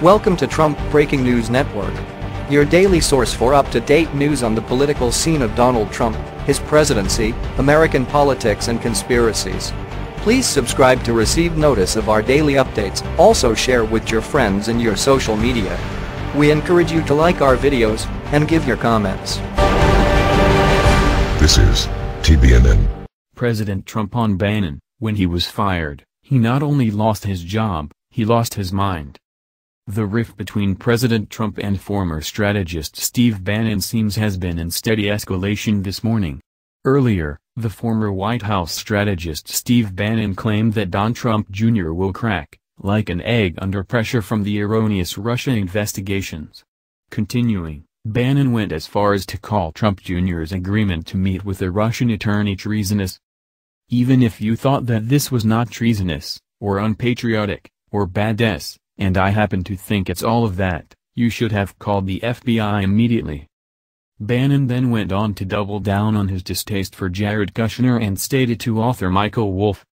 Welcome to Trump Breaking News Network, your daily source for up-to-date news on the political scene of Donald Trump, his presidency, American politics and conspiracies. Please subscribe to receive notice of our daily updates. Also share with your friends and your social media. We encourage you to like our videos and give your comments. This is TBNN. President Trump on Bannon. When he was fired, he not only lost his job, he lost his mind. The rift between President Trump and former strategist Steve Bannon seems has been in steady escalation this morning. Earlier, the former White House strategist Steve Bannon claimed that Don Trump Jr. will crack, like an egg under pressure from the erroneous Russia investigations. Continuing, Bannon went as far as to call Trump Jr.'s agreement to meet with a Russian attorney treasonous. Even if you thought that this was not treasonous, or unpatriotic, or badass, and I happen to think it's all of that, you should have called the FBI immediately. Bannon then went on to double down on his distaste for Jared Kushner and stated to author Michael Wolff.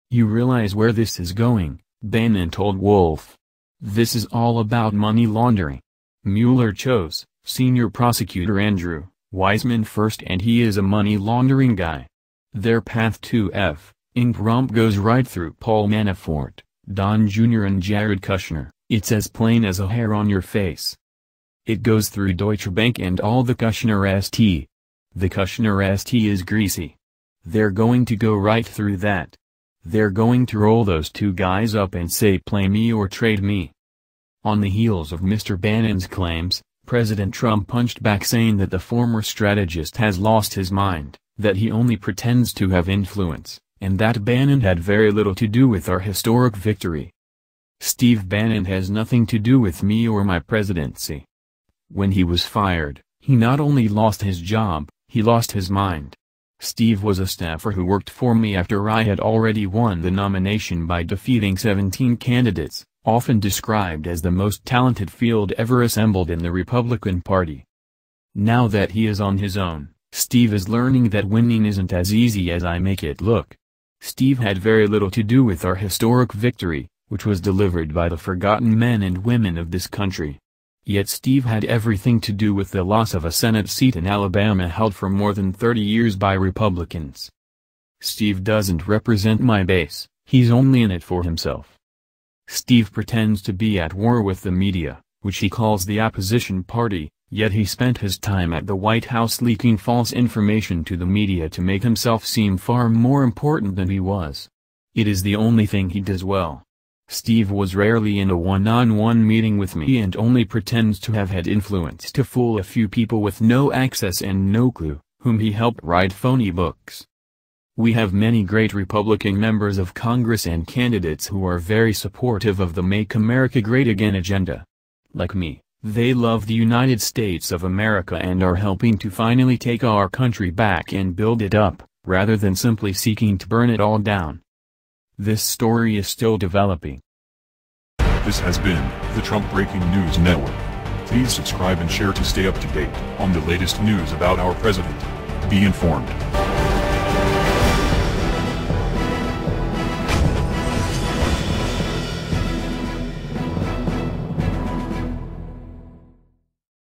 "You realize where this is going," Bannon told Wolff. "This is all about money laundering. Mueller chose senior prosecutor Andrew Weissmann first, and he is a money laundering guy. Their path to Trump goes right through Paul Manafort, Don Jr. and Jared Kushner. It's as plain as a hair on your face. It goes through Deutsche Bank and all the Kushner St. The Kushner St is greasy. They're going to go right through that. They're going to roll those two guys up and say play me or trade me." On the heels of Mr. Bannon's claims, President Trump punched back saying that the former strategist has lost his mind, that he only pretends to have influence, and that Bannon had very little to do with our historic victory. "Steve Bannon has nothing to do with me or my presidency. When he was fired, he not only lost his job, he lost his mind. Steve was a staffer who worked for me after I had already won the nomination by defeating 17 candidates, often described as the most talented field ever assembled in the Republican Party. Now that he is on his own, Steve is learning that winning isn't as easy as I make it look. Steve had very little to do with our historic victory, which was delivered by the forgotten men and women of this country. Yet Steve had everything to do with the loss of a Senate seat in Alabama held for more than 30 years by Republicans. Steve doesn't represent my base, he's only in it for himself. Steve pretends to be at war with the media, which he calls the opposition party, yet he spent his time at the White House leaking false information to the media to make himself seem far more important than he was. It is the only thing he does well. Steve was rarely in a one-on-one meeting with me and only pretends to have had influence to fool a few people with no access and no clue, whom he helped write phony books. We have many great Republican members of Congress and candidates who are very supportive of the Make America Great Again agenda. Like me, they love the United States of America and are helping to finally take our country back and build it up, rather than simply seeking to burn it all down. This story is still developing. This has been the Trump Breaking News Network. Please subscribe and share to stay up to date on the latest news about our president. Be informed.